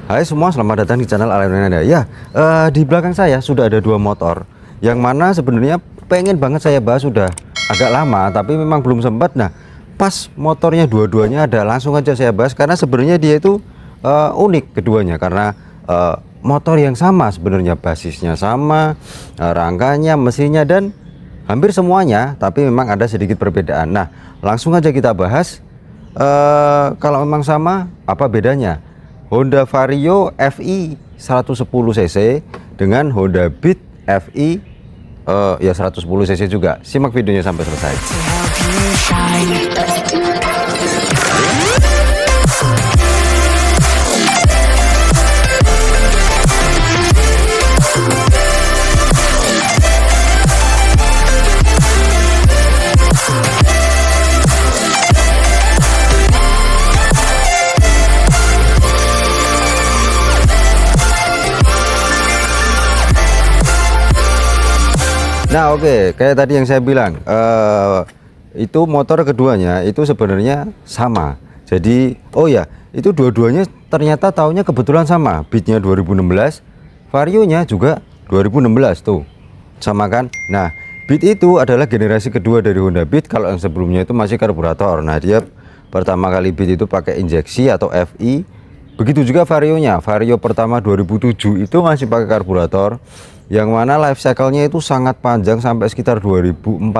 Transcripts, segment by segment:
Hai semua, selamat datang di channel Alionanda. Ya, di belakang saya sudah ada dua motor, yang mana sebenarnya pengen banget saya bahas sudah agak lama, tapi memang belum sempat. Nah, pas motornya dua-duanya ada, langsung aja saya bahas karena sebenarnya dia itu unik keduanya karena motor yang sama sebenarnya, basisnya sama, rangkanya, mesinnya dan hampir semuanya, tapi memang ada sedikit perbedaan. Nah, langsung aja kita bahas. Kalau memang sama, apa bedanya Honda Vario FI 110 cc dengan Honda Beat FI ya 110 cc juga? Simak videonya sampai selesai. Nah, oke, kayak tadi yang saya bilang, itu motor keduanya itu sebenarnya sama. Jadi, oh ya, itu dua-duanya ternyata tahunnya kebetulan sama. Beatnya 2016, Varionya juga 2016 tuh, sama kan? Nah, Beat itu adalah generasi kedua dari Honda Beat. Kalau yang sebelumnya itu masih karburator. Nah, dia pertama kali Beat itu pakai injeksi atau FI. Begitu juga Varionya. Vario pertama 2007 itu masih pakai karburator, yang mana life cycle-nya itu sangat panjang sampai sekitar 2014.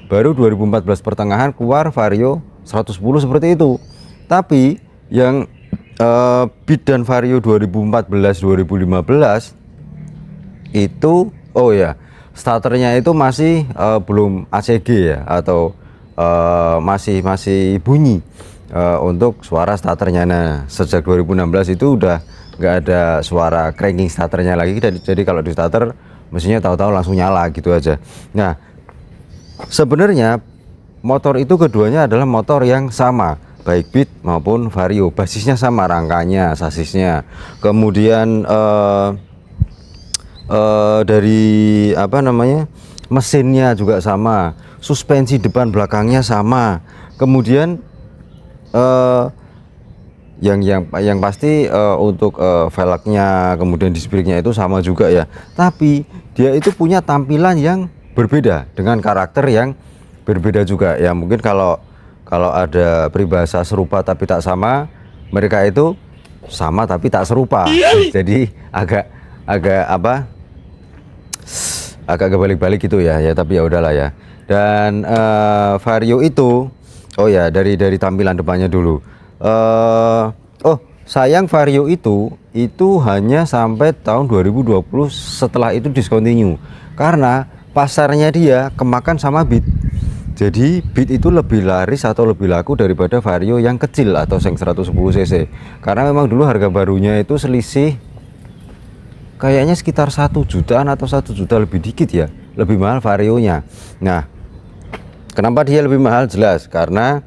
Baru 2014 pertengahan keluar Vario 110 seperti itu. Tapi yang Beat dan Vario 2014-2015 itu, oh ya, starternya itu masih belum ACG ya, atau masih bunyi untuk suara starternya. Nah, sejak 2016 itu udah nggak ada suara cranking starternya lagi, jadi kalau di starter mesinnya tahu-tahu langsung nyala gitu aja. Nah, sebenarnya motor itu keduanya adalah motor yang sama, baik Beat maupun Vario, basisnya sama, rangkanya, sasisnya, kemudian dari apa namanya, mesinnya juga sama, suspensi depan belakangnya sama, kemudian yang pasti untuk velgnya, kemudian disc brake-nya itu sama juga ya. Tapi dia itu punya tampilan yang berbeda dengan karakter yang berbeda juga ya. Mungkin kalau ada peribahasa serupa tapi tak sama, mereka itu sama tapi tak serupa. Jadi agak kebalik-balik gitu ya. Ya tapi ya udahlah ya. Dan Vario itu, oh ya, dari tampilan depannya dulu. Oh sayang, Vario itu hanya sampai tahun 2020, setelah itu discontinue karena pasarnya dia kemakan sama Beat. Jadi Beat itu lebih laris atau lebih laku daripada Vario yang kecil atau yang 110 cc, karena memang dulu harga barunya itu selisih kayaknya sekitar 1 jutaan atau 1 juta lebih dikit ya, lebih mahal Varionya. Nah, kenapa dia lebih mahal? Jelas karena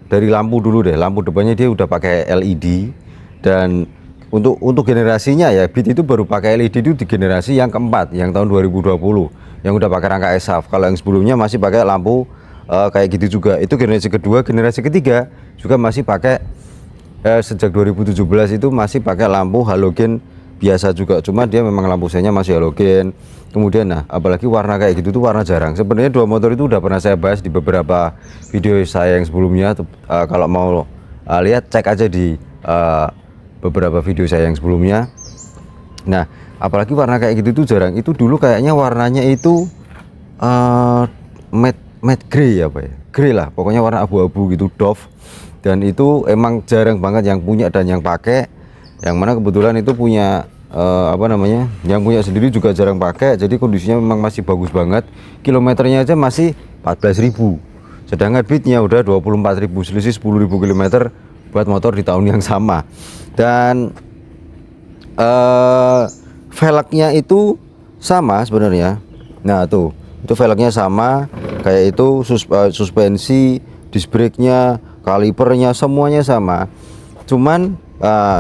dari lampu dulu deh, lampu depannya dia udah pakai LED, dan untuk generasinya ya, Beat itu baru pakai LED itu di generasi yang keempat, yang tahun 2020, yang udah pakai rangka SAF. Kalau yang sebelumnya masih pakai lampu kayak gitu juga, itu generasi kedua. Generasi ketiga juga masih pakai sejak 2017 itu masih pakai lampu halogen biasa juga, cuma dia memang lampu senya masih halogen. Kemudian nah, apalagi warna kayak gitu tuh warna jarang. Sebenarnya dua motor itu udah pernah saya bahas di beberapa video saya yang sebelumnya. Kalau mau lihat, cek aja di beberapa video saya yang sebelumnya. Nah, apalagi warna kayak gitu tuh jarang. Itu dulu kayaknya warnanya itu matte grey apa ya, grey lah, pokoknya warna abu-abu gitu, doff. Dan itu emang jarang banget yang punya dan yang pakai. Yang mana kebetulan itu punya apa namanya, yang punya sendiri juga jarang pakai, jadi kondisinya memang masih bagus banget. Kilometernya aja masih 14.000, sedangkan Beatnya udah 24.000, selisih 10.000 km buat motor di tahun yang sama. Dan velgnya itu sama sebenarnya. Nah tuh, itu velgnya sama kayak itu, suspensi, disc brake-nya, kalipernya semuanya sama. Cuman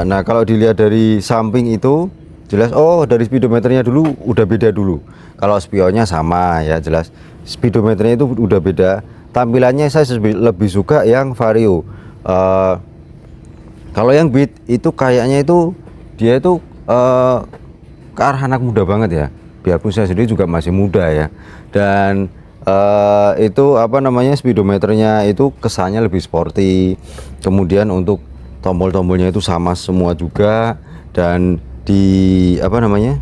nah kalau dilihat dari samping itu jelas, oh dari speedometernya dulu udah beda dulu. Kalau spionnya sama ya, jelas speedometernya itu udah beda. Tampilannya saya lebih suka yang Vario. Kalau yang Beat itu kayaknya itu dia itu ke arah anak muda banget ya. Biarpun saya sendiri juga masih muda ya. Dan itu apa namanya, speedometernya itu kesannya lebih sporty. Kemudian untuk tombol-tombolnya itu sama semua juga, dan di apa namanya,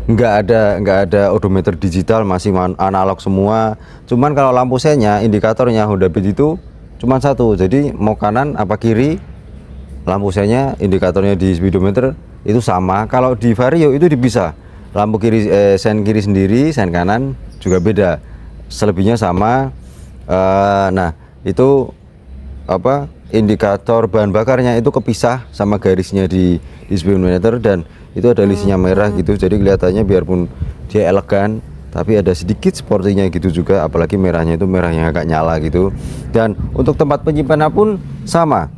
nggak ada odometer digital, masih analog semua. Cuman kalau lampu senya, indikatornya Honda Beat itu cuman satu, jadi mau kanan apa kiri, lampu senya, indikatornya di speedometer itu sama. Kalau di Vario itu dipisah, lampu kiri sen kiri sendiri, sen kanan juga beda, selebihnya sama. Nah itu apa, indikator bahan bakarnya itu kepisah sama garisnya di speedometer, dan itu ada listnya merah gitu, jadi kelihatannya biarpun dia elegan tapi ada sedikit sportinya gitu juga, apalagi merahnya itu merah yang agak nyala gitu. Dan untuk tempat penyimpanan pun sama,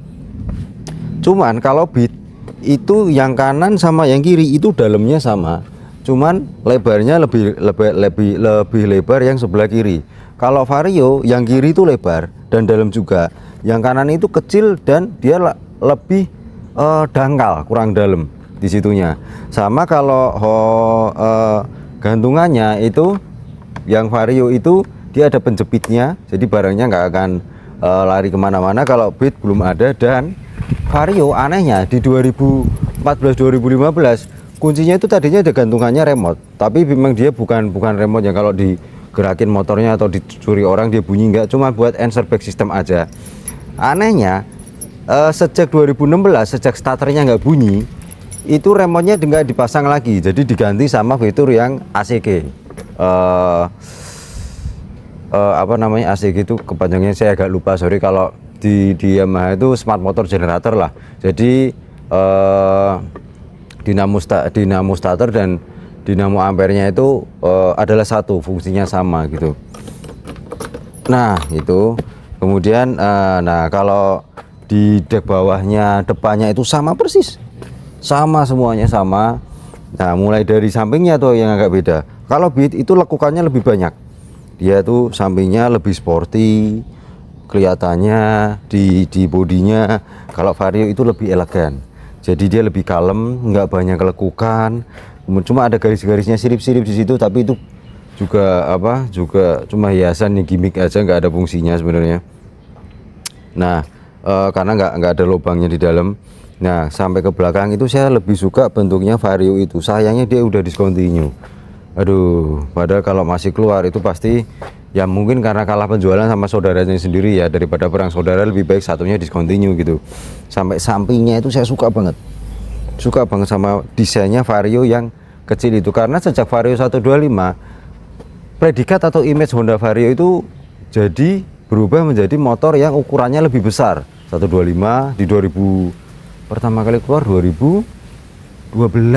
cuman kalau Beat itu yang kanan sama yang kiri itu dalamnya sama, cuman lebarnya lebih lebar yang sebelah kiri. Kalau Vario yang kiri itu lebar dan dalam juga, yang kanan itu kecil dan dia lebih dangkal, kurang dalam di situnya. Sama kalau gantungannya itu yang Vario itu dia ada penjepitnya, jadi barangnya nggak akan lari kemana-mana. Kalau Beat belum ada. Dan Vario anehnya di 2014-2015 kuncinya itu tadinya ada gantungannya remote, tapi memang dia bukan remote yang kalau digerakin motornya atau dicuri orang dia bunyi, nggak, cuma buat answer back system aja. Anehnya sejak 2016, sejak starternya nggak bunyi, itu remote-nya nggak dipasang lagi, jadi diganti sama fitur yang ACG. Apa namanya ACG itu kepanjangannya saya agak lupa, sorry. Kalau di Yamaha itu smart motor generator lah, jadi dinamo starter dan dinamo ampernya itu adalah satu, fungsinya sama gitu. Nah itu kemudian nah kalau di dek bawahnya, depannya itu sama persis, sama semuanya sama. Nah mulai dari sampingnya tuh yang agak beda. Kalau Beat itu lekukannya lebih banyak, dia tuh sampingnya lebih sporty kelihatannya di bodinya. Kalau Vario itu lebih elegan, jadi dia lebih kalem, nggak banyak lekukan, cuma ada garis-garisnya sirip-sirip di situ, tapi itu juga juga cuma hiasan nih, gimmick aja, nggak ada fungsinya sebenarnya. Nah karena nggak ada lubangnya di dalam. Nah sampai ke belakang itu saya lebih suka bentuknya Vario itu, sayangnya dia udah discontinue. Aduh, padahal kalau masih keluar itu pasti ya, mungkin karena kalah penjualan sama saudaranya sendiri ya, daripada perang saudara lebih baik satunya discontinue gitu. Sampai sampingnya itu saya suka banget sama desainnya Vario yang kecil itu, karena sejak Vario 125 predikat atau image Honda Vario itu jadi berubah menjadi motor yang ukurannya lebih besar. 125 di 2000 pertama kali keluar 2012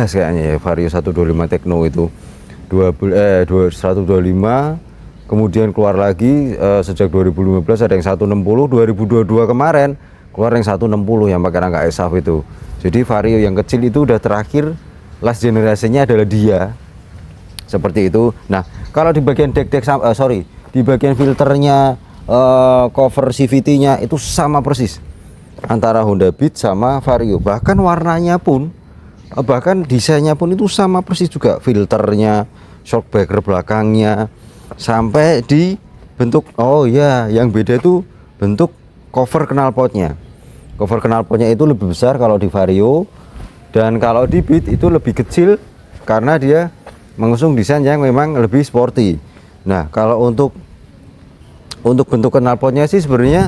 kayaknya ya, Vario 125 Tekno itu 125, kemudian keluar lagi sejak 2015 ada yang 160, 2022 kemarin keluar yang 160 yang pakai rangka ESAF itu. Jadi Vario yang kecil itu udah terakhir, last generasinya adalah dia, seperti itu. Nah kalau di bagian di bagian filternya, cover CVT-nya itu sama persis antara Honda Beat sama Vario, bahkan warnanya pun, bahkan desainnya pun itu sama persis juga, filternya, shockbreaker belakangnya, sampai di bentuk, oh ya yang beda itu bentuk cover knalpotnya. Cover knalpotnya itu lebih besar kalau di Vario, dan kalau di Beat itu lebih kecil karena dia mengusung desain yang memang lebih sporty. Nah kalau untuk bentuk knalpotnya sih sebenarnya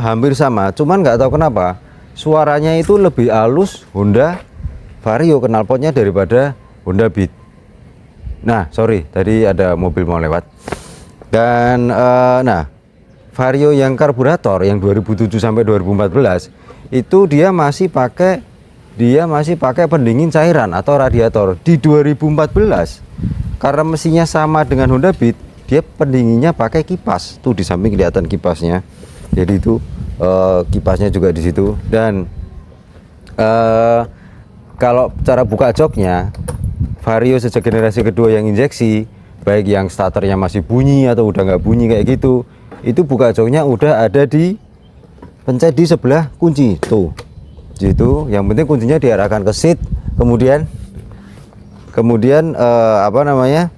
hampir sama, cuman nggak tahu kenapa suaranya itu lebih halus Honda Vario knalpotnya daripada Honda Beat. Nah sorry, tadi ada mobil mau lewat. Dan nah Vario yang karburator yang 2007 sampai 2014 itu dia masih pakai pendingin cairan atau radiator. Di 2014 karena mesinnya sama dengan Honda Beat, dia pendinginnya pakai kipas. Tuh di samping kelihatan kipasnya. Jadi itu kipasnya juga di situ. Dan kalau cara buka joknya, Vario sejak generasi kedua yang injeksi, baik yang starternya masih bunyi atau udah nggak bunyi kayak gitu, itu buka joknya udah ada di pencet di sebelah kunci tuh gitu. Yang penting kuncinya diarahkan ke seat, kemudian apa namanya,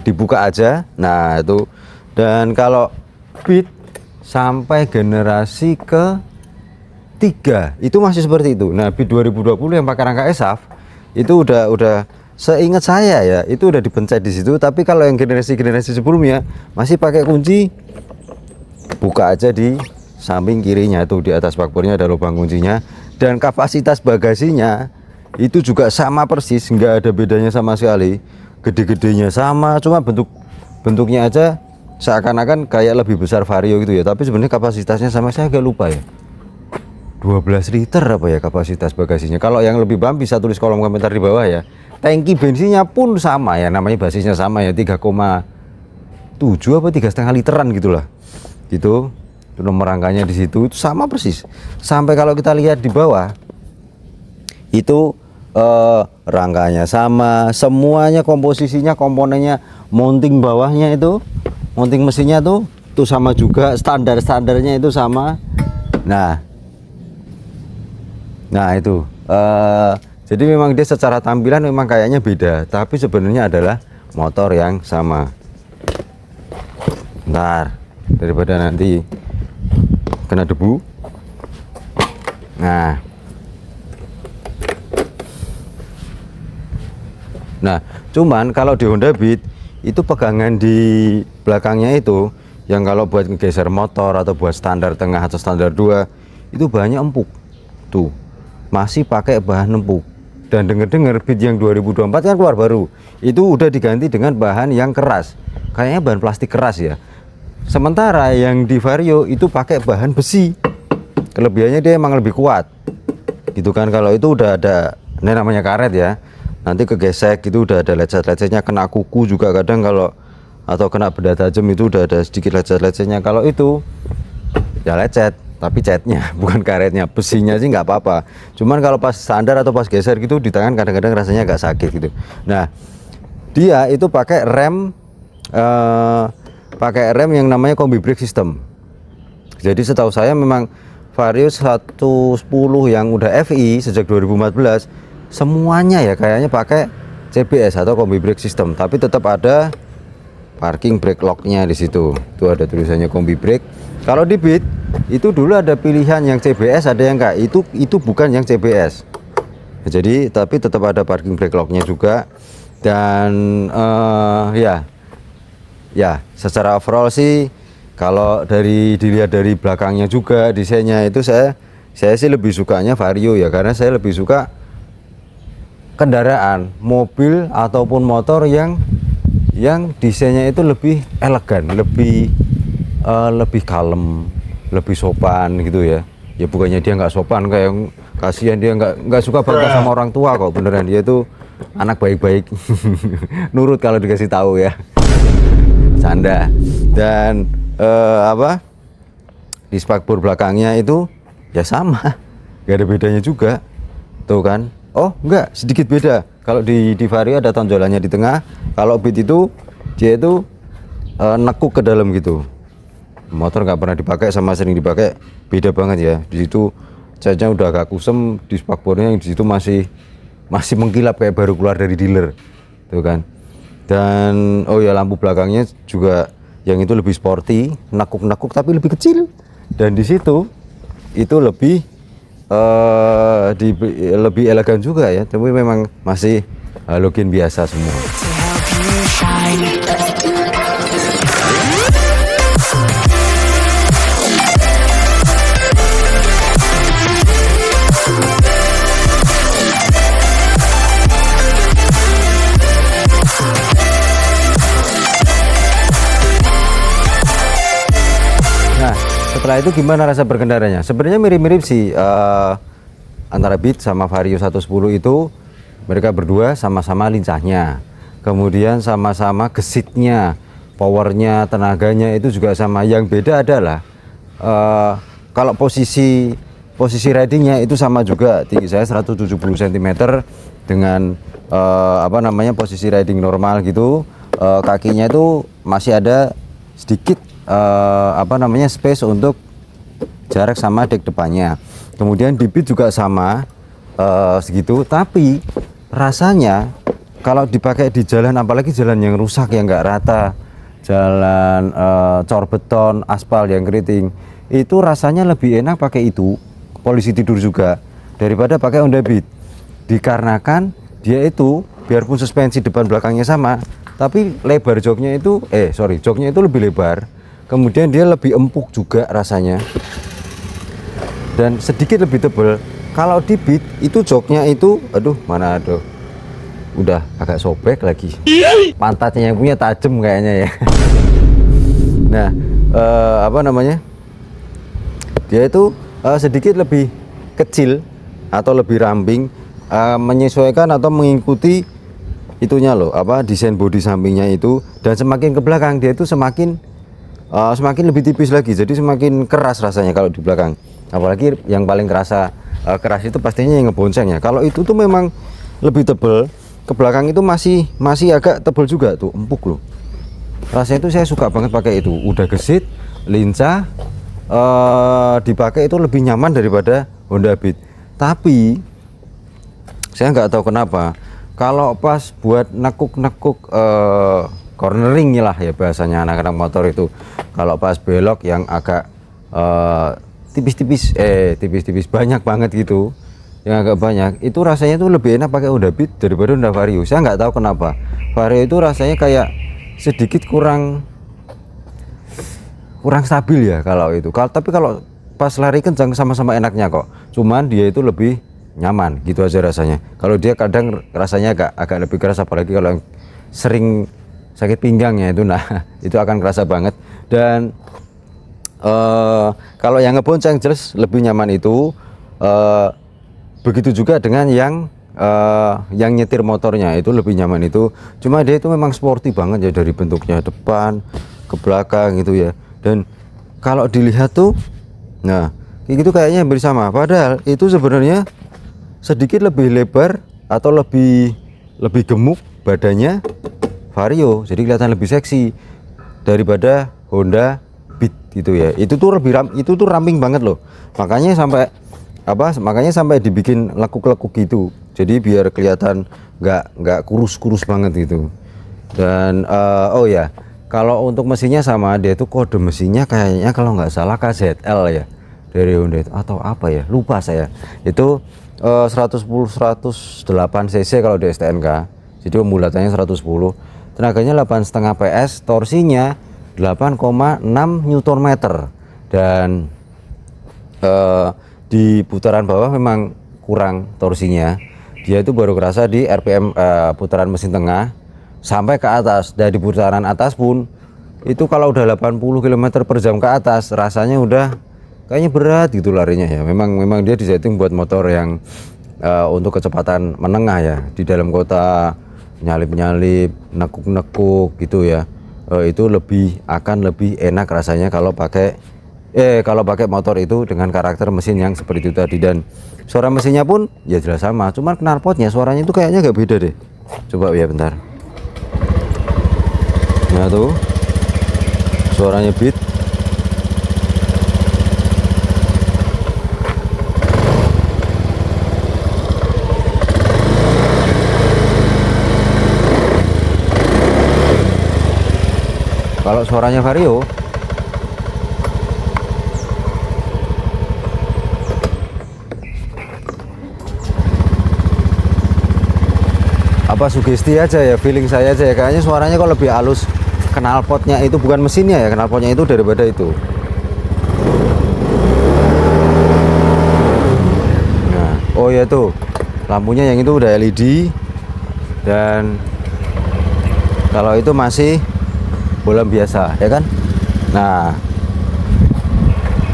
dibuka aja. Nah itu. Dan kalau Beat sampai generasi ke 3 itu masih seperti itu. Nah Beat 2020 yang pakai rangka ESAF itu udah seingat saya ya, itu udah dipencet di situ. Tapi kalau yang generasi sebelumnya masih pakai kunci, buka aja di samping kirinya tuh, di atas bakbornya ada lubang kuncinya. Dan kapasitas bagasinya itu juga sama persis, nggak ada bedanya sama sekali. Gede-gedenya sama, cuma bentuknya aja seakan-akan kayak lebih besar Vario gitu ya, tapi sebenarnya kapasitasnya sama, saya agak lupa ya, 12 liter apa ya kapasitas bagasinya. Kalau yang lebih paham bisa tulis kolom komentar di bawah ya. Tangki bensinnya pun sama ya, namanya basisnya sama ya, 3,7 apa 3,5 literan gitulah gitu. Nomor rangkanya di situ itu sama persis. Sampai kalau kita lihat di bawah itu rangkanya sama, semuanya komposisinya, komponennya, mounting bawahnya itu, mounting mesinnya tuh sama juga, standarnya itu sama. Nah itu jadi memang dia secara tampilan memang kayaknya beda, tapi sebenarnya adalah motor yang sama. Bentar, daripada nanti kena debu. Nah cuman kalau di Honda Beat itu pegangan di belakangnya itu, yang kalau buat ngegeser motor atau buat standar tengah atau standar 2 itu bahannya empuk tuh, masih pakai bahan empuk. Dan denger-dengar Beat yang 2024 kan keluar baru, itu udah diganti dengan bahan yang keras, kayaknya bahan plastik keras ya. Sementara yang di Vario itu pakai bahan besi, kelebihannya dia emang lebih kuat gitu kan. Kalau itu udah ada, ini namanya karet ya, nanti kegesek gitu, udah ada lecet-lecetnya, kena kuku juga kadang kalau, atau kena benda tajam itu udah ada sedikit lecet-lecetnya. Kalau itu ya lecet, tapi catnya bukan karetnya, besinya sih nggak apa-apa. Cuman kalau pas standar atau pas geser gitu di tangan kadang-kadang rasanya agak sakit gitu. Nah dia itu pakai rem yang namanya combi brake system. Jadi setahu saya memang Vario 110 yang udah FI sejak 2014 semuanya ya kayaknya pakai CBS atau combi brake system, tapi tetap ada parking brake locknya di situ. Itu ada tulisannya combi brake. Kalau di Beat itu dulu ada pilihan yang CBS, ada yang enggak. Itu bukan yang CBS. Jadi tapi tetap ada parking brake locknya juga. Dan ya secara overall sih kalau dilihat dari belakangnya juga desainnya itu, saya sih lebih sukanya Vario ya, karena saya lebih suka kendaraan mobil ataupun motor yang desainnya itu lebih elegan, lebih kalem, lebih sopan gitu ya. Ya bukannya dia nggak sopan, kayak kasihan dia nggak suka bangga sama orang tua kok, beneran dia itu anak baik-baik. Nurut kalau dikasih tahu ya. Canda. Dan di spakbor belakangnya itu ya sama, nggak ada bedanya juga tuh kan. Oh enggak, sedikit beda. Kalau di Vario ada tonjolannya di tengah, kalau Beat itu dia itu nekuk ke dalam gitu. Motor nggak pernah dipakai sama sering dipakai, beda banget ya. Di situ catnya udah agak kusem, di spakbornya yang di situ masih mengkilap kayak baru keluar dari dealer tuh kan. Dan oh ya, lampu belakangnya juga yang itu lebih sporty, nekuk tapi lebih kecil. Dan di situ itu lebih lebih elegan juga ya, tapi memang masih halogen biasa semua. Setelah itu gimana rasa berkendaranya? Sebenarnya mirip-mirip sih antara Beat sama Vario 110 itu, mereka berdua sama-sama lincahnya, kemudian sama-sama gesitnya, powernya, tenaganya itu juga sama. Yang beda adalah kalau posisi ridingnya itu sama juga. Tinggi saya 170 cm dengan posisi riding normal gitu. Kakinya itu masih ada sedikit space untuk jarak sama dek depannya. Kemudian di beat juga sama segitu, tapi rasanya kalau dipakai di jalan, apalagi jalan yang rusak yang nggak rata, jalan cor beton, aspal yang keriting, itu rasanya lebih enak pakai itu, polisi tidur juga, daripada pakai Honda Beat. Dikarenakan dia itu biarpun suspensi depan belakangnya sama, tapi lebar joknya itu joknya itu lebih lebar, kemudian dia lebih empuk juga rasanya, dan sedikit lebih tebal. Kalau di Beat itu joknya itu udah agak sobek lagi, pantatnya yang punya tajam kayaknya ya. Nah, apa namanya, dia itu sedikit lebih kecil atau lebih ramping, menyesuaikan atau mengikuti itunya loh, desain bodi sampingnya itu. Dan semakin ke belakang dia itu semakin lebih tipis lagi, jadi semakin keras rasanya kalau di belakang. Apalagi yang paling keras itu pastinya yang ngebonceng ya. Kalau itu tuh memang lebih tebel, ke belakang itu masih agak tebel juga tuh, empuk loh. Rasanya itu saya suka banget pakai itu, udah gesit, lincah, dipakai itu lebih nyaman daripada Honda Beat. Tapi saya nggak tahu kenapa kalau pas buat nekuk-nekuk cornering lah ya bahasanya anak-anak motor itu, kalau pas belok yang agak tipis-tipis banyak banget gitu, yang agak banyak, itu rasanya tuh lebih enak pakai Honda Beat daripada Honda Vario. Saya nggak tahu kenapa, Vario itu rasanya kayak sedikit kurang stabil ya kalau itu. Tapi kalau pas lari kencang sama-sama enaknya kok, cuman dia itu lebih nyaman gitu aja rasanya. Kalau dia kadang rasanya agak lebih keras, apalagi kalau yang sering sakit pinggang ya itu, nah itu akan kerasa banget. Dan kalau yang ngebonceng jelas lebih nyaman itu. Begitu juga dengan yang nyetir motornya itu lebih nyaman itu. Cuma dia itu memang sporty banget ya, dari bentuknya depan ke belakang gitu ya. Dan kalau dilihat tuh, nah kayak gitu kayaknya hampir sama, padahal itu sebenarnya sedikit lebih lebar atau lebih gemuk badannya Vario, jadi kelihatan lebih seksi daripada Honda Beat gitu ya. Itu tuh ramping banget loh, makanya sampai dibikin lekuk-lekuk gitu, jadi biar kelihatan nggak kurus banget gitu. Dan oh ya, kalau untuk mesinnya sama, dia tuh kode mesinnya kayaknya kalau nggak salah KZL ya dari Honda itu, atau apa ya, lupa saya. Itu 110-108 cc kalau di STNK, jadi pembulatannya 110, tenaganya 8,5 PS, torsinya 8,6 Nm. Dan di putaran bawah memang kurang torsinya, dia itu baru kerasa di RPM putaran mesin tengah sampai ke atas. Dan di putaran atas pun itu kalau udah 80 km/jam ke atas rasanya udah kayaknya berat gitu larinya ya. Memang dia disetting buat motor yang untuk kecepatan menengah ya, di dalam kota nyalip-nyalip, nekuk-nekuk gitu ya. Itu akan lebih enak rasanya kalau pakai motor itu dengan karakter mesin yang seperti itu tadi. Dan suara mesinnya pun ya jelas sama, cuman knalpotnya suaranya itu kayaknya agak beda deh. Coba ya bentar. Nah tuh suaranya Beat. Kalau suaranya Vario sugesti aja ya, feeling saya aja ya, kayaknya suaranya kok lebih halus knalpotnya itu, bukan mesinnya ya, knalpotnya itu daripada itu. Nah, oh ya tuh lampunya yang itu udah LED, dan kalau itu masih bolam biasa ya kan. Nah,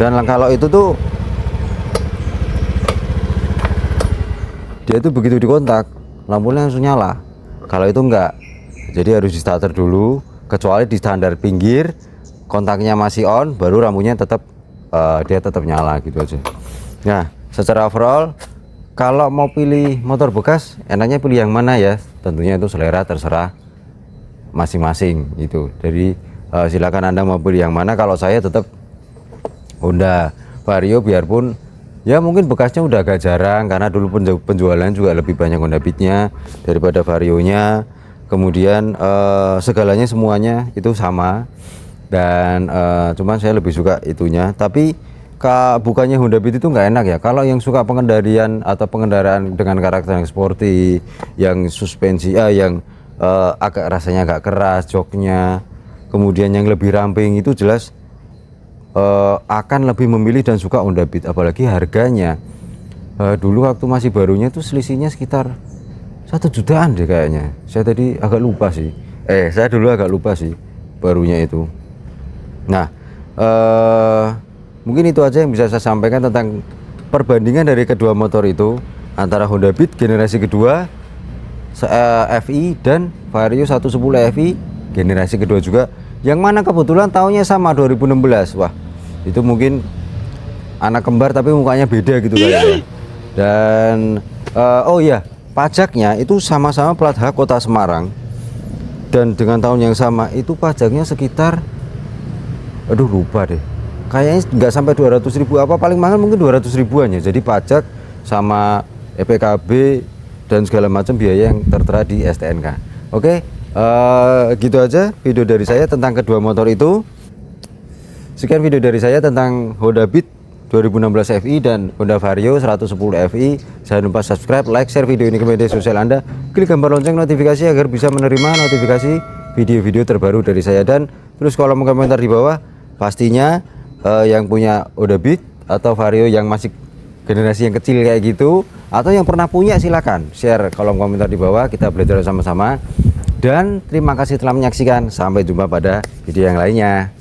dan kalau itu tuh dia tuh begitu dikontak lampunya langsung nyala, kalau itu enggak, jadi harus di starter dulu, kecuali di standar pinggir kontaknya masih on, baru lampunya dia tetap nyala gitu aja. Nah, secara overall kalau mau pilih motor bekas enaknya pilih yang mana ya, tentunya itu selera terserah masing-masing gitu. Jadi silakan Anda mau pilih yang mana. Kalau saya tetap Honda Vario, biarpun ya mungkin bekasnya udah agak jarang karena dulu penjualan juga lebih banyak Honda Beat-nya daripada Vario-nya. Kemudian segalanya semuanya itu sama, dan cuman saya lebih suka itunya. Tapi bukannya Honda Beat itu nggak enak ya, kalau yang suka pengendalian atau pengendaraan dengan karakter yang sporty, yang suspensi yang agak rasanya agak keras joknya, kemudian yang lebih ramping, itu jelas akan lebih memilih dan suka Honda Beat. Apalagi harganya dulu waktu masih barunya tuh selisihnya sekitar 1 jutaan deh kayaknya. Saya tadi agak lupa sih, saya dulu agak lupa sih barunya itu. Nah mungkin itu aja yang bisa saya sampaikan tentang perbandingan dari kedua motor itu, antara Honda Beat generasi kedua FI dan Vario 110 FI generasi kedua juga, yang mana kebetulan tahunnya sama 2016. Wah, itu mungkin anak kembar tapi mukanya beda gitu kayaknya. Dan oh ya, pajaknya itu sama-sama plat H Kota Semarang, dan dengan tahun yang sama itu pajaknya sekitar, aduh lupa deh, kayaknya nggak sampai 200.000, apa paling mahal mungkin 200 ribuan ya. Jadi pajak sama EPKB dan segala macam biaya yang tertera di STNK. Oke, gitu aja video dari saya tentang kedua motor itu. Sekian video dari saya tentang Honda Beat 2016 FI dan Honda Vario 110 FI. Jangan lupa subscribe, like, share video ini ke media sosial Anda, klik gambar lonceng notifikasi agar bisa menerima notifikasi video-video terbaru dari saya. Dan terus kolom komentar di bawah, pastinya yang punya Honda Beat atau Vario yang masih generasi yang kecil kayak gitu, atau yang pernah punya, silakan share kolom komentar di bawah, kita belajar sama-sama. Dan terima kasih telah menyaksikan, sampai jumpa pada video yang lainnya.